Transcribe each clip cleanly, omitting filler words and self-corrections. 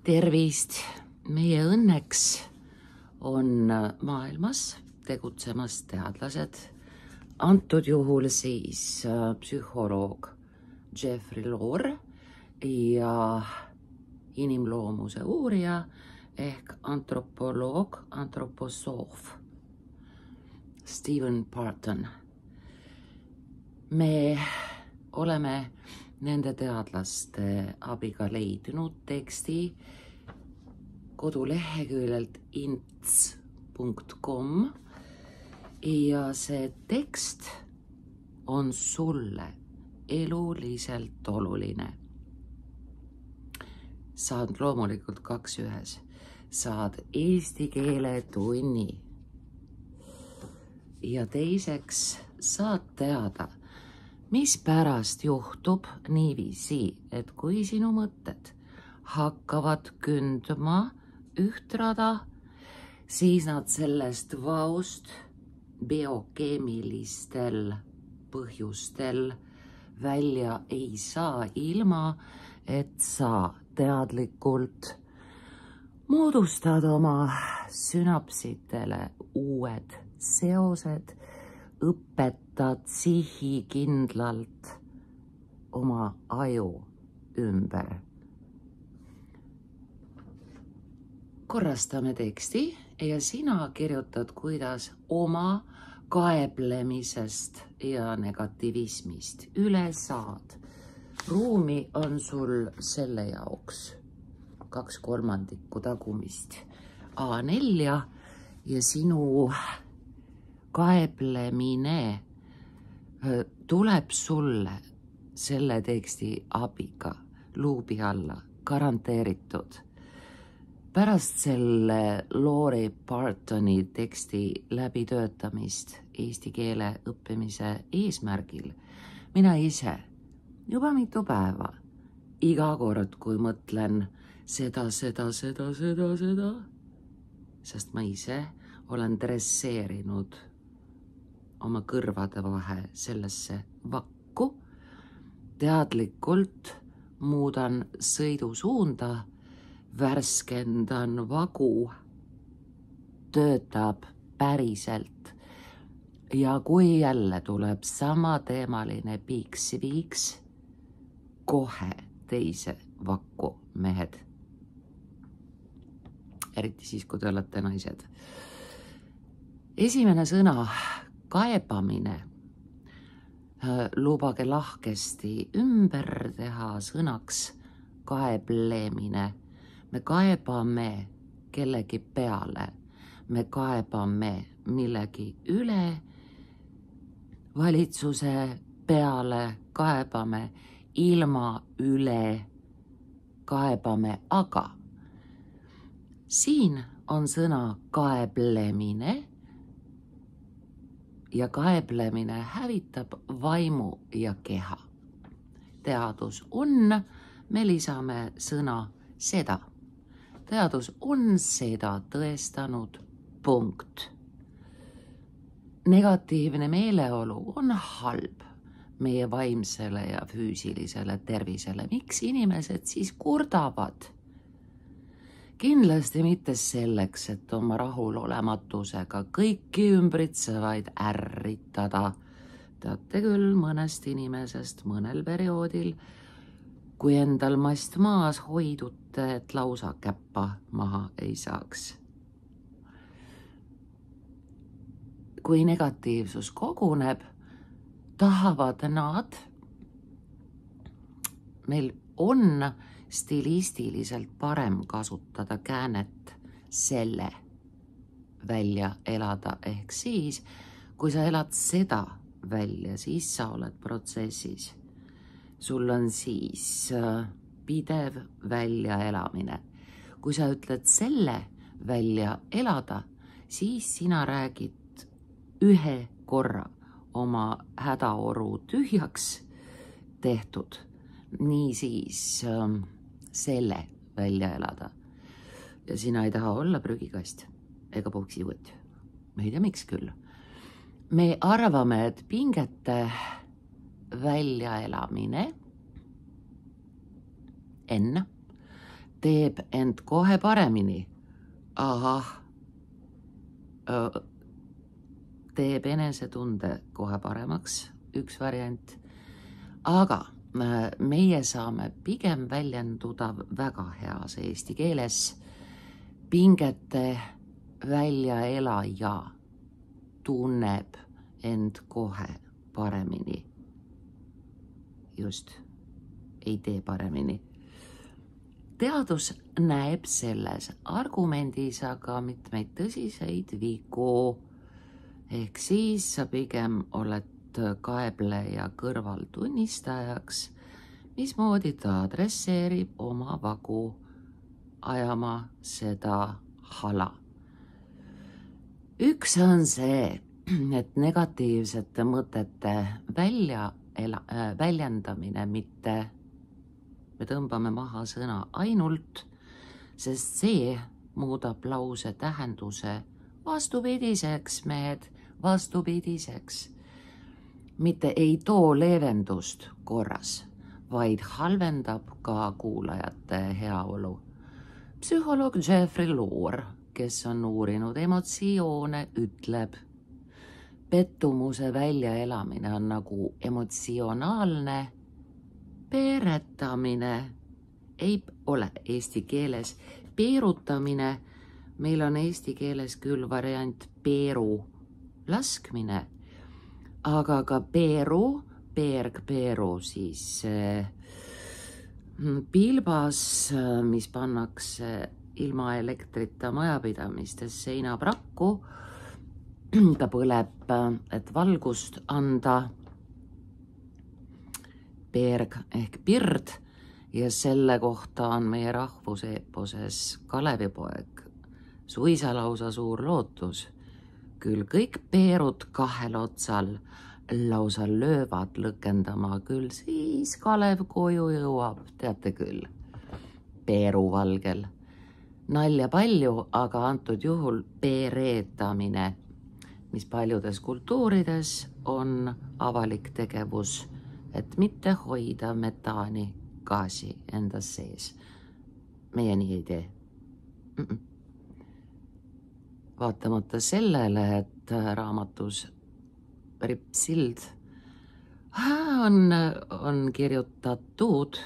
Tervist! Meie õnneks on maailmas tegutsemas teadlased, antud juhul siis psühholoog Jeffrey Loor ja inimloomuse uurija ehk antropoloog, antroposoof Stephen Parton. Me oleme nende teadlaste abiga leidnud teksti koduleheküljelt ints.com ja see tekst on sulle eluliselt oluline. Saad loomulikult 2 ühes. Saad eesti keele tunni ja teiseks saad teada, mis pärast juhtub niiviisi, et kui sinu mõtted hakkavad kündma üht rada, siis nad sellest vaust biokeemilistel põhjustel välja ei saa, ilma et sa teadlikult moodustad oma sünapsitele uued seosed, õpetad sihikindlalt oma aju ümber. Korrastame teksti ja sina kirjutad, kuidas oma kaeblemisest ja negativismist üle saad. Ruumi on sul selle jaoks 2/3 tagumist A4 ja sinu kaeblemine tuleb sulle selle teksti abiga luubi alla garanteeritud. Pärast selle Loori Partoni teksti läbitöötamist eesti keele õppimise eesmärgil mina ise juba mitu päeva iga kord, kui mõtlen seda, sest ma ise olen dresseerinud oma kõrvade vahe sellesse vakku, teadlikult muudan sõidusuunda, värskendan vagu, töötab päriselt. Ja kui jälle tuleb sama teemaline piiks-viiks, kohe teise vakku, mehed. Eriti siis, kui te olete naised. Esimene sõna, kaebamine, lubage lahkesti ümber teha sõnaks kaeblemine. Me kaebame kellegi peale, me kaebame millegi üle, valitsuse peale, kaebame ilma üle, kaebame aga. Siin on sõna kaeblemine ja kaeblemine hävitab vaimu ja keha. Teadus on, me lisame sõna seda. Teadus on seda tõestanud, punkt. Negatiivne meeleolu on halb meie vaimsele ja füüsilisele tervisele. Miks inimesed siis kurdavad? Kindlasti mitte selleks, et oma rahulolematusega kõiki ümbritsevaid ärritada. Teate küll mõnest inimesest mõnel perioodil, kui endal mast maas hoidute, et lausa käppa maha ei saaks. Kui negatiivsus koguneb, tahavad nad, meil on stilistiliselt parem kasutada käänet selle välja elada, ehk siis, kui sa elad seda välja, siis sa oled protsessis. Sul on siis pidev väljaelamine. Kui sa ütled selle välja elada, siis sina räägid ühe korra oma hädaoru tühjaks tehtud. Nii siis selle välja elada. Ja sina ei taha olla prügikast ega puksivõtt. Ma ei tea, miks küll. Me arvame, et pingete väljaelamine N teeb end kohe paremini. Ahah, teeb enesetunde kohe paremaks, üks variant. Aga meie saame pigem väljenduda väga heas eesti keeles pingete väljaelaja tunneb end kohe paremini. Just, ei tee paremini. Teadus näeb selles argumendis aga mitmeid tõsiseid vigu. Ehk siis sa pigem oled kaebleja kõrval tunnistajaks, mismoodi ta adresseerib oma vagu ajama seda hala. Üks on see, et negatiivsete mõtete väljendamine mitte me tõmbame maha sõna ainult, sest see muudab lause tähenduse vastupidiseks, mehed, vastupidiseks. Mitte ei too leevendust korras, vaid halvendab ka kuulajate heaolu. Psühholoog Jeffrey Loor, kes on uurinud emotsioone, ütleb, pettumuse väljaelamine on nagu emotsionaalne peeretamine. Ei ole eesti keeles peerutamine, meil on eesti keeles küll variant peeru laskmine, aga ka peeru, peeru siis pilbas, mis pannakse ilma elektrita majapidamistes seinaprakku, ta põleb, et valgust anda, peerg ehk pird, ja selle kohta on meie rahvuseeposes Kalevipoeg suisa lausa suur lootus. Küll kõik peerud kahel otsal lausa löövad lõkendama, küll siis Kalev koju jõuab, teate küll, peeruvalgel. Nalja palju, aga antud juhul peeretamine, mis paljudes kultuurides on avalik tegevus, et mitte hoida metaani gaasi endas sees. Meie nii ei tee. Vaatamata sellele, et raamatus Ripsild on kirjutatud,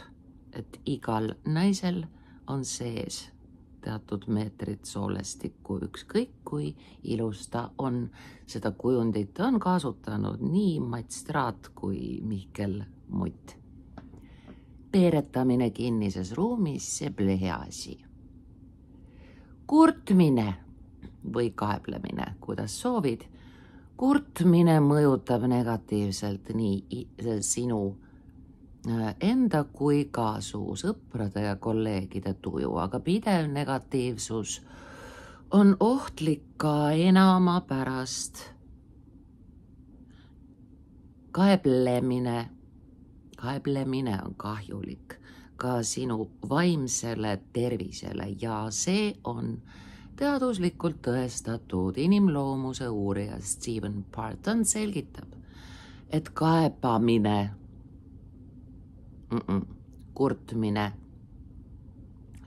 et igal naisel on sees teatud meetrit soolestikku, ükskõik kui ilus ta on. Seda kujundit on kasutanud nii Mats Straat kui Mihkel Mutt. Peeretamine kinnises ruumis, see pole hea asi. Kurtmine või kaeblemine, kuidas soovid. Kurtmine mõjutab negatiivselt nii sinu enda kui ka su sõprade ja kolleegide tuju, aga pidev negatiivsus on ohtlik ka enama pärast. Kaeblemine on kahjulik ka sinu vaimsele tervisele ja see on teaduslikult tõestatud. Inimloomuse uurija Stephen Parton selgitab, et kaebamine, kurtmine,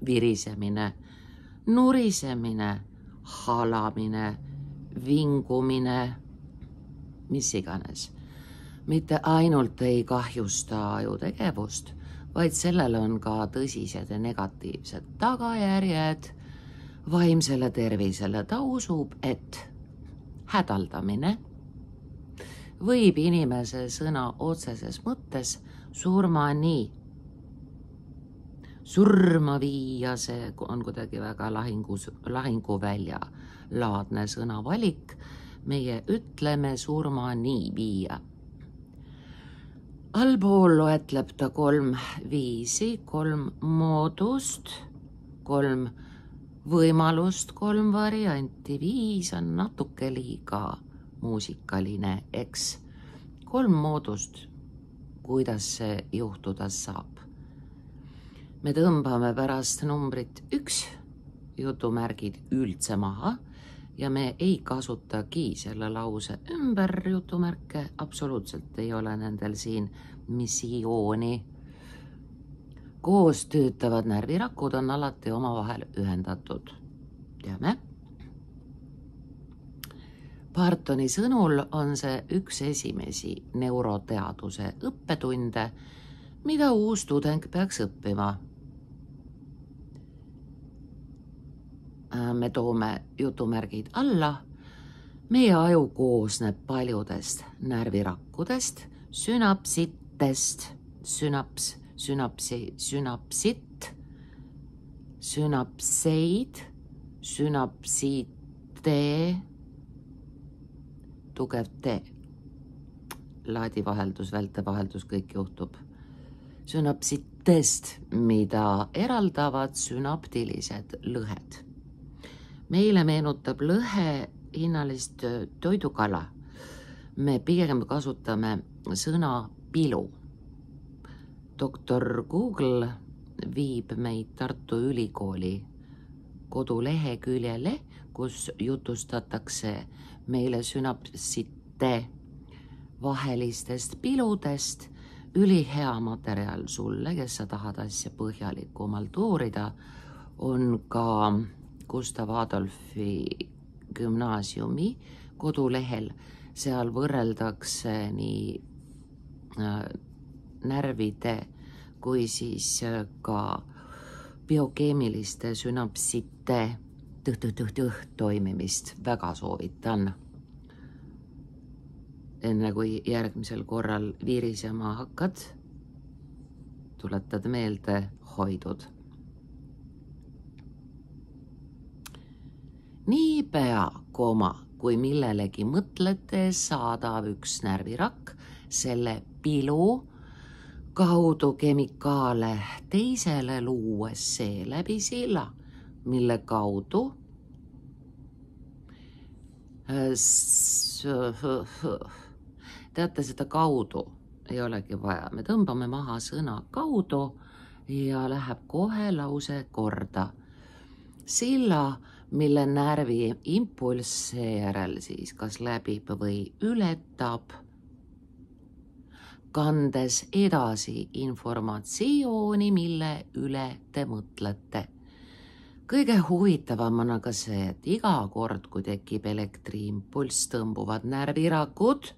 virisemine, nurisemine, halamine, vingumine, mis iganes, mitte ainult ei kahjusta ajutegevust, vaid sellel on ka tõsised ja negatiivsed tagajärjed vaimsele tervisele. Ta usub, et hädaldamine võib inimese sõna otseses mõttes surma viia, see on kuidagi väga lahinguvälja laadne sõnavalik. Meie ütleme surmani viia. Allpool loetleb ta 3 viisi, 3 moodust, 3 võimalust, 3 varianti. 5 on natuke liiga muusikaline, eks. 3 moodust, kuidas see juhtuda saab. Me tõmbame pärast numbrit 1 jutumärgid üldse maha ja me ei kasutagi selle lause ümber jutumärke, absoluutselt ei ole nendel siin missiooni. Koos töötavad närvirakud on alati omavahel ühendatud. Teame? Bartoni sõnul on see üks esimesi neuroteaduse õppetunde, mida uus tudeng peaks õppima. Me toome jutumärgid alla. Meie aju koosneb paljudest närvirakkudest, sünapsitest, sünapsit, sünapseid, sünapsite, tugev T, laadivaheldus, vältevaheldus, kõik juhtub. Sünapsitest, mida eraldavad sünaptilised lõhed. Meile meenutab lõhe hinnalist toidukala. Me pigem kasutame sõna pilu. Doktor Google viib meid Tartu Ülikooli koduleheküljele, kus jutustatakse meile sünapsite vahelistest piludest. Ülihea materjal sulle, kes sa tahad asja põhjalikumalt uurida, on ka Gustav Adolfi gümnaasiumi kodulehel. Seal võrreldakse nii närvide kui siis ka biokeemiliste sünapsite toimimist. Väga soovitan. Enne kui järgmisel korral viirisema hakkad, tuletad meelde hoidud. Niipea, kui millelegi mõtlete, saadab üks närvirakk selle pilu kaudu kemikaale teisele, luues seeläbi silla, mille kaudu teate, seda kaudu ei olegi vaja. Me tõmbame maha sõna kaudu ja läheb kohe lause korda. Silla, mille närvi impulss seejärel siis kas läbib või ületab, kandes edasi informatsiooni, mille üle te mõtlete. Kõige huvitavam on aga see, et iga kord, kui tekib elektriimpulss, tõmbuvad närvirakud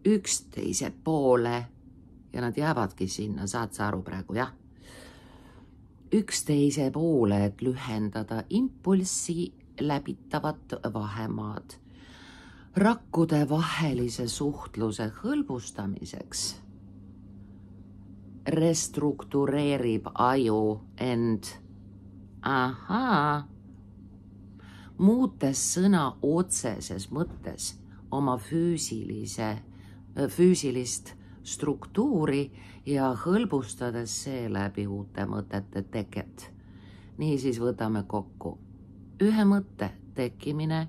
üksteise poole ja nad jäävadki sinna, saad sa aru praegu, jah? Üksteise poole, et lühendada impulssi läbitavat vahemaad. Rakkude vahelise suhtluse hõlbustamiseks restruktureerib aju end muutes sõna otseses mõttes oma füüsilist struktuuri ja hõlbustades seeläbi uute mõtete teket. Niisiis võtame kokku. Ühe mõtte tekkimine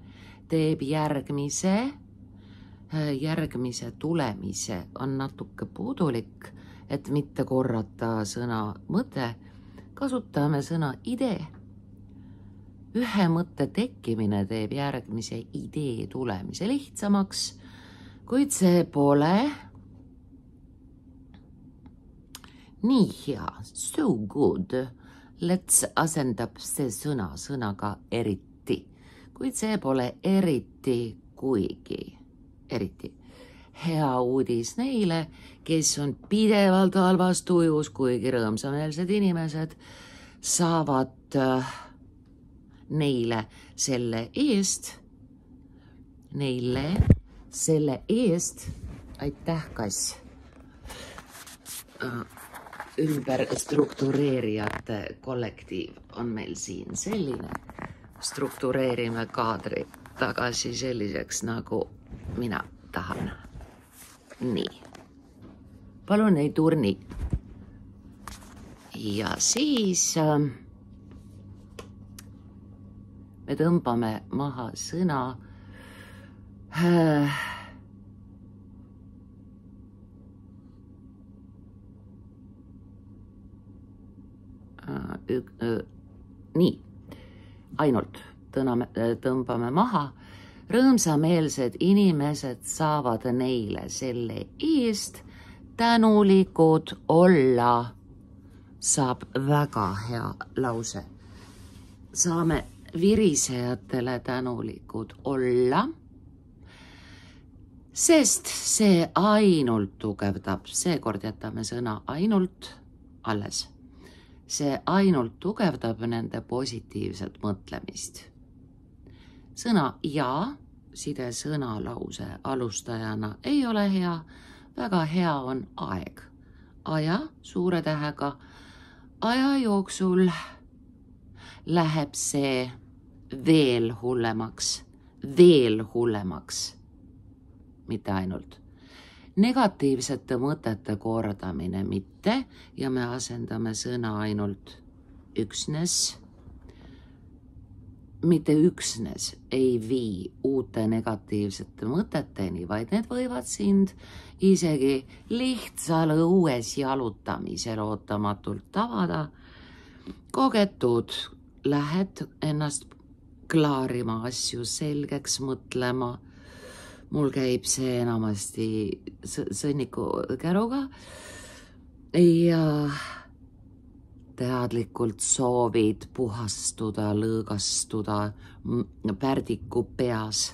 teeb järgmise tulemise on natuke puudulik, et mitte korrata sõna mõte, kasutame sõna idee. Ühe mõtte tekkimine teeb järgmise idee tulemise lihtsamaks, kuid see pole nii hea, so good. Let's asendab see sõnaga eriti, kuid see pole eriti hea uudis neile, kes on pidevalt halvas tujus, kuigi rõõmsameelsed inimesed saavad neile selle eest, aitäh, kass, ümber struktureerijate kollektiiv on meil siin selline. Struktureerime kaadri tagasi selliseks, nagu mina tahan. Nii. Palun ei turni. Ja siis me tõmbame maha sõna nii, ainult tõmbame maha. Rõõmsameelsed inimesed saavad neile selle eest tänulikud olla. saab väga hea lause. Saame virisejatele tänulikud olla, sest see ainult tugevdab, seekord jätame sõna ainult alles. See ainult tugevdab nende positiivset mõtlemist. Sõna ja side sõnalause alustajana ei ole hea, väga hea on aeg. Aja suure tähega, aja jooksul läheb see veel hullemaks, mitte ainult. Negatiivsete mõtete kordamine mitte ja me asendame sõna ainult üksnes. Mitte üksnes ei vii uute negatiivsete mõteteni, vaid need võivad sind isegi lihtsal õues jalutamisel ootamatult tabada. Kogetud, lähed ennast klaarima, asju selgeks mõtlema. Mul käib see enamasti sõnniku käruga ja teadlikult soovid puhastuda, lõõgastuda pärdiku peas,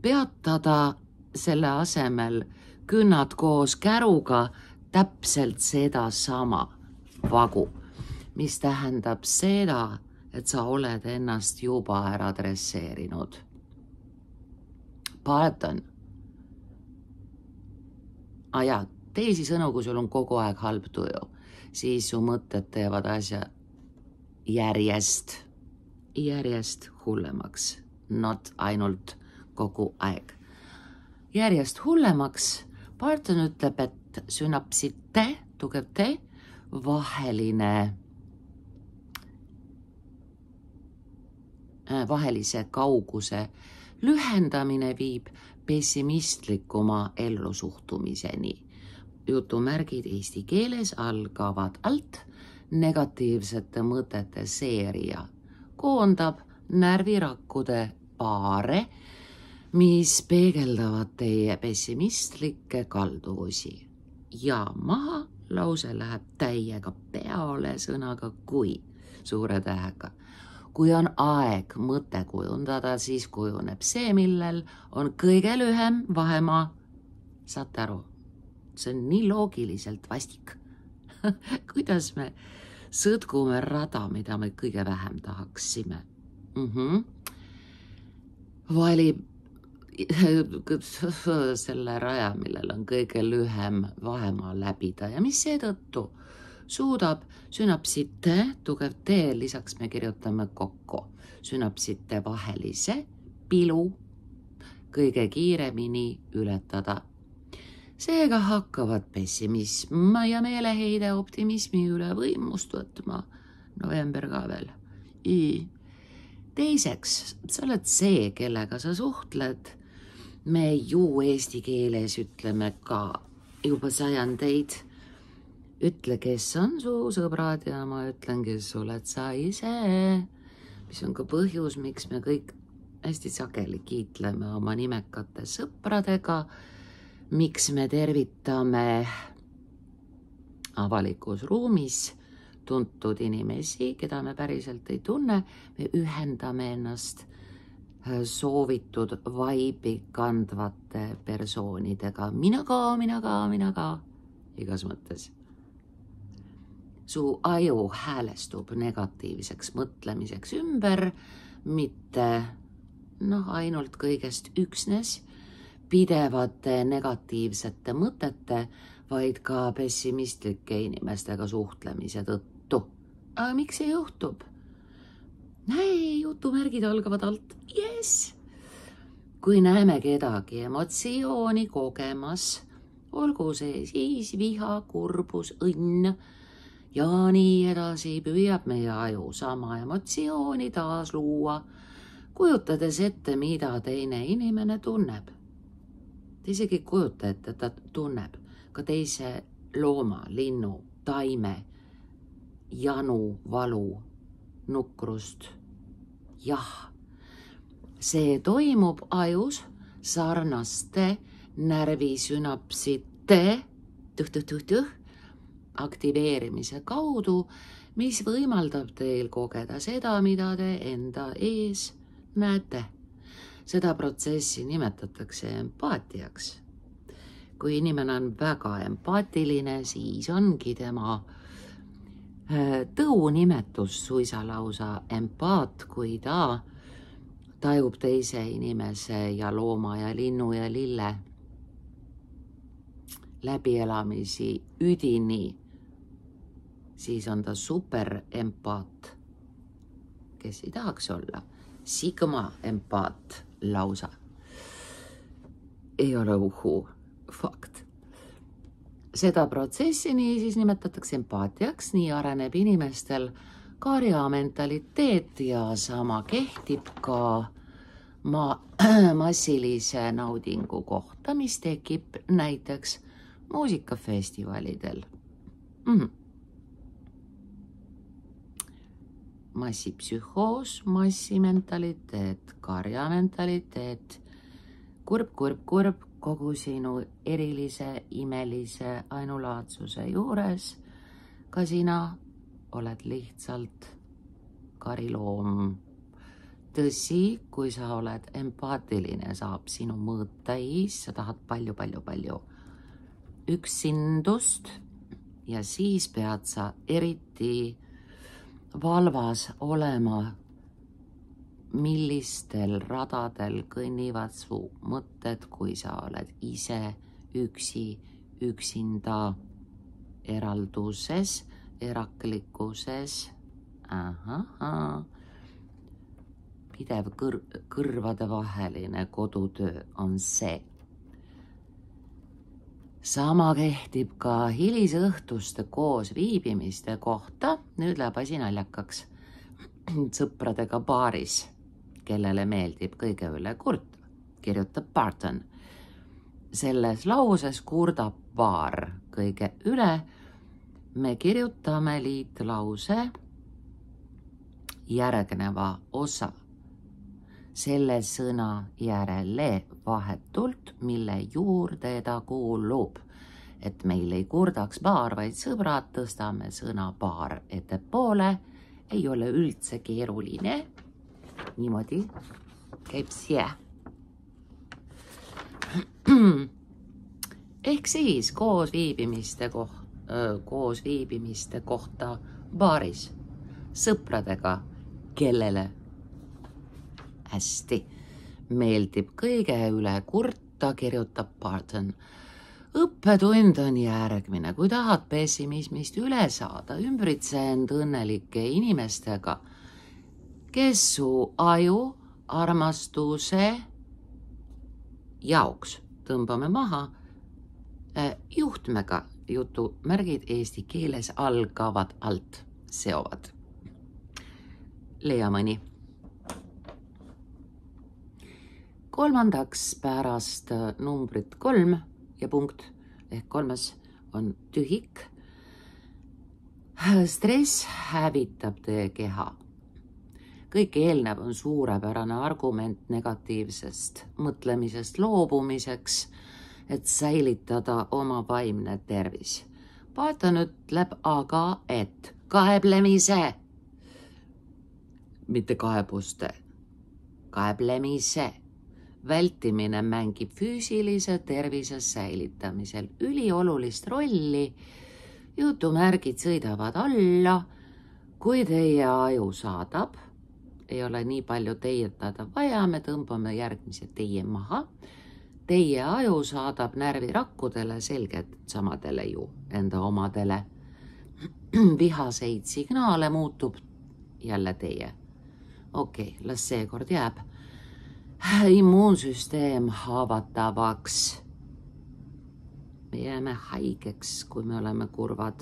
peatada selle asemel künnad koos käruga täpselt seda sama vagu, mis tähendab seda, et sa oled ennast juba ära dresseerinud. Barton. Ja teisisõnu, kui sul on kogu aeg halb tuju, siis su mõtted teevad asja järjest hullemaks. Not ainult kogu aeg. Järjest hullemaks. Barton ütleb, et sünapsite, tugev te, vahelise kauguse lühendamine viib pessimistlikuma ellusuhtumiseni. Jutumärgid eesti keeles algavad alt, negatiivsete mõtete seeria koondab närvirakkude paare, mis peegeldavad teie pessimistlikke kalduvusi. Ja maha lause läheb täiega peale sõnaga kui, suure tähega. Kui on aeg mõte kujundada, siis kujuneb see, millel on kõige lühem vahemaa. Saate aru? See on nii loogiliselt vastik. Kuidas me sõdgume rada, mida me kõige vähem tahaksime? Valib selle raja, millel on kõige lühem vahemaa läbida ja mis seetõttu suudab sünapsite, tugev tee, lisaks me kirjutame kokku sünapsite vahelise pilu kõige kiiremini ületada. Seega hakkavad pessimism ja meeleheide optimismi üle võimust võtma. November ka veel. Teiseks, sa oled see, kellega sa suhtled. Me ju eesti keeles ütleme ka juba sajandeid. Ütle, kes on su sõbrad ja ma ütlen, kes oled sa ise. Mis on ka põhjus, miks me kõik hästi sageli kiitleme oma nimekate sõpradega. Miks me tervitame avalikus ruumis tuntud inimesi, keda me päriselt ei tunne. Me ühendame ennast soovitud vaibi kandvate persoonidega. Mina ka, igas mõttes. Su aju häälestub negatiivseks mõtlemiseks ümber, mitte ainult kõigest üksnes pidevate negatiivsete mõtete, vaid ka pessimistlike inimestega suhtlemise tõttu. Aga miks see juhtub? Jutumärgid algavad alt. Yes! Kui näeme kedagi emotsiooni kogemas, olgu see siis viha, kurbus, õnn, ja nii edasi püüab meie aju sama emotsiooni taas luua, kujutades ette, mida teine inimene tunneb. Te isegi kujuta ette, et ta tunneb ka teise looma, linnu, taime, janu, valu, nukrust. Jah, see toimub ajus sarnaste närvisünapsite aktiveerimise kaudu, mis võimaldab teil kogeda seda, mida te enda ees näete. Seda protsessi nimetatakse empaatiaks. Kui inimene on väga empaatiline, siis ongi tema tõunimetus suisa lausa empaat, kui ta tajub teise inimese ja looma ja linnu ja lille läbielamisi üdini, siis on ta super empaat, kes ei tahaks olla sigma empaat lausa. Ei ole fakt. Seda protsessi niisiis nimetatakse empaatiaks, nii areneb inimestel karjamentaliteet ja sama kehtib ka massilise naudingu kohta, mis tekib näiteks muusikafestivalidel. Massipsühhoos, massimentaliteet, karjamentaliteet, kurb, kogu sinu erilise, imelise ainulaadsuse juures, ka sina oled lihtsalt kariloom. Tõsi, kui sa oled empaatiline, saab sinu mõõt täis, sa tahad palju üksindust ja siis pead sa eriti valvas olema, millistel radadel kõnnivad su mõtted, kui sa oled ise üksi, üksinda, eralduses, eraklikkuses. Pidev kõrvade vaheline kodutöö on see. Sama kehtib ka hilisõhtuste koos viibimiste kohta. Nüüd läheb asi naljakaks. Sõpradega baaris, kellele meeldib kõige üle kurta, kirjutab Barton. Selles lauses kurdab baar kõige üle. Me kirjutame liitlause järgneva osa selle sõna järele vahetult, mille juurde ta kuulub. Et meil ei kurdaks baar, vaid sõbrad, tõstame sõna baar ettepoole. Ei ole üldse keeruline. Niimoodi käib see. Ehk siis koos viibimiste kohta baaris sõpradega, kellele hästi meeldib kõige üle kurta, kirjutab Barton. Õppetund on järgmine. Kui tahad pessimismist üle saada, ümbritse end õnnelike inimestega, kes su aju armastuse jaoks tõmbame maha juhtmega. Jutumärgid eesti keeles algavad alt, seovad. Leia mõni. Kolmandaks pärast numbrit 3 ja punkt ehk 3 on tühik. Stress hävitab teie keha. Kõik eelnev on suurepärane argument negatiivsest mõtlemisest loobumiseks, et säilitada oma vaimne tervis. Barton ütleb aga, et kaeblemise, mitte kaebuste, kaeblemise vältimine mängib füüsilise tervise säilitamisel üliolulist rolli. Jutumärgid sõidavad alla, kui teie aju saadab. Ei ole nii palju teietada vaja, me tõmbame järgmise teie maha. Teie aju saadab närvirakkudele selgelt samadele ju enda omadele. Vihaseid signaale muutub jälle teie. Okei, las seekord jääb. Immuunsüsteem haavatavaks. Me jääme haigeks, kui me oleme kurvad.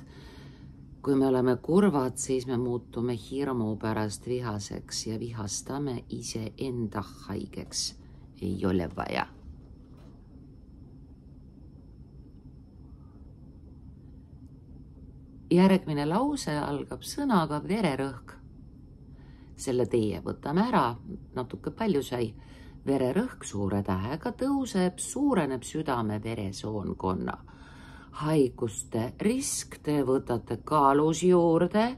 Kui me oleme kurvad, siis me muutume hirmu pärast vihaseks ja vihastame ise enda haigeks. Ei ole vaja. Järgmine lause algab sõnaga vererõhk. Selle teie võtame ära, natuke palju sai. Vererõhk suure tähega tõuseb, suureneb südame veresoonkonna. haiguste risk, te võtate kaalus juurde,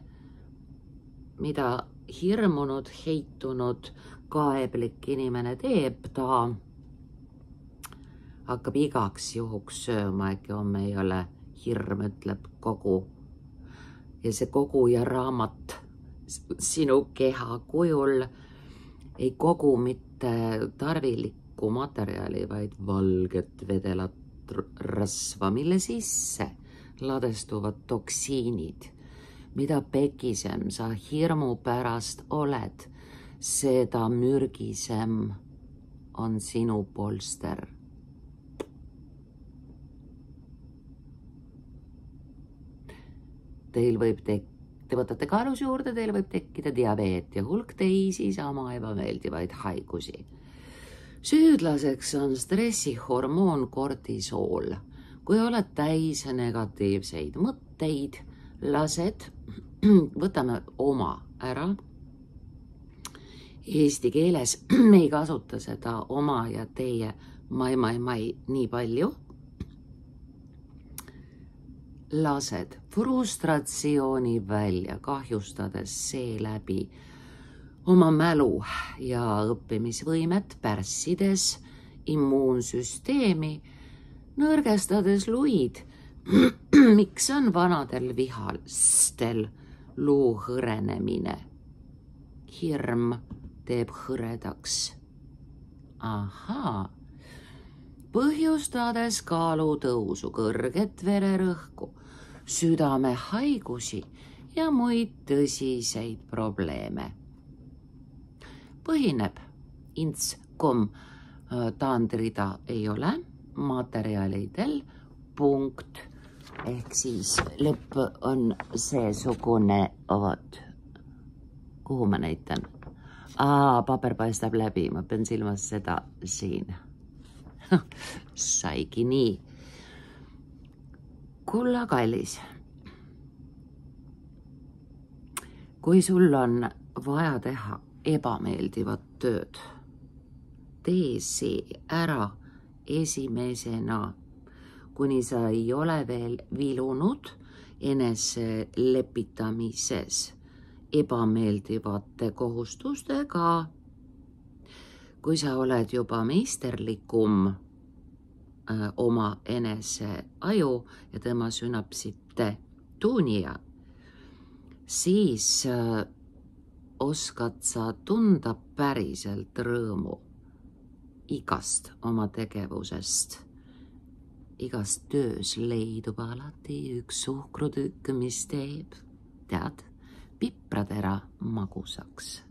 mida hirmunud, heitunud, kaeblik inimene teeb, ta hakkab igaks juhuks sööma, äkki homme ei ole hirm, ütleb kogu. Ja see kogu ja raamat sinu keha kujul ei kogu mitte tarvilikku materjali, vaid valget vedelat rasva, mille sisse ladestuvad toksiinid. Mida pekisem sa hirmu pärast oled, seda mürgisem on sinu polster. Te võtate kaalus juurde, teil võib tekkida diabeet ja hulk teisi sama ebameeldivaid haigusi. Süüdlaseks on stressihormoon kortisool. Kui oled täis negatiivseid mõtteid, lased, võtame oma ära. Eesti keeles me ei kasuta seda oma ja teie mai nii palju. Lased frustratsiooni välja, kahjustades seeläbi oma mälu ja õppimisvõimet, pärssides immuunsüsteemi, nõrgestades luid. Miks on vanadel vihastel luu hõrenemine? Hirm teeb hõredaks. Ahaa. Põhjustades kaalutõusu, kõrget vererõhku, südamehaigusi ja muid tõsiseid probleeme. Põhineb ints.com taandrida ei ole materjalidel punkt ehk siis lõpp on seesugune, kuhu ma näitan? Paber paistab läbi, ma pean silmas seda siin. Saigi nii. Kulla kallis. Kui sul on vaja teha ebameeldivat tööd, tee see ära esimesena, kuni sa ei ole veel vilunud enese lepitamises ebameeldivate kohustustega. Kui sa oled juba meisterlikum oma enese aju ja tema sünapsite tuunija, siis oskad sa tunda päriselt rõõmu igast oma tegevusest. Igas töös leidub alati üks suhkrutükk, mis teeb, tead, pipratera magusaks.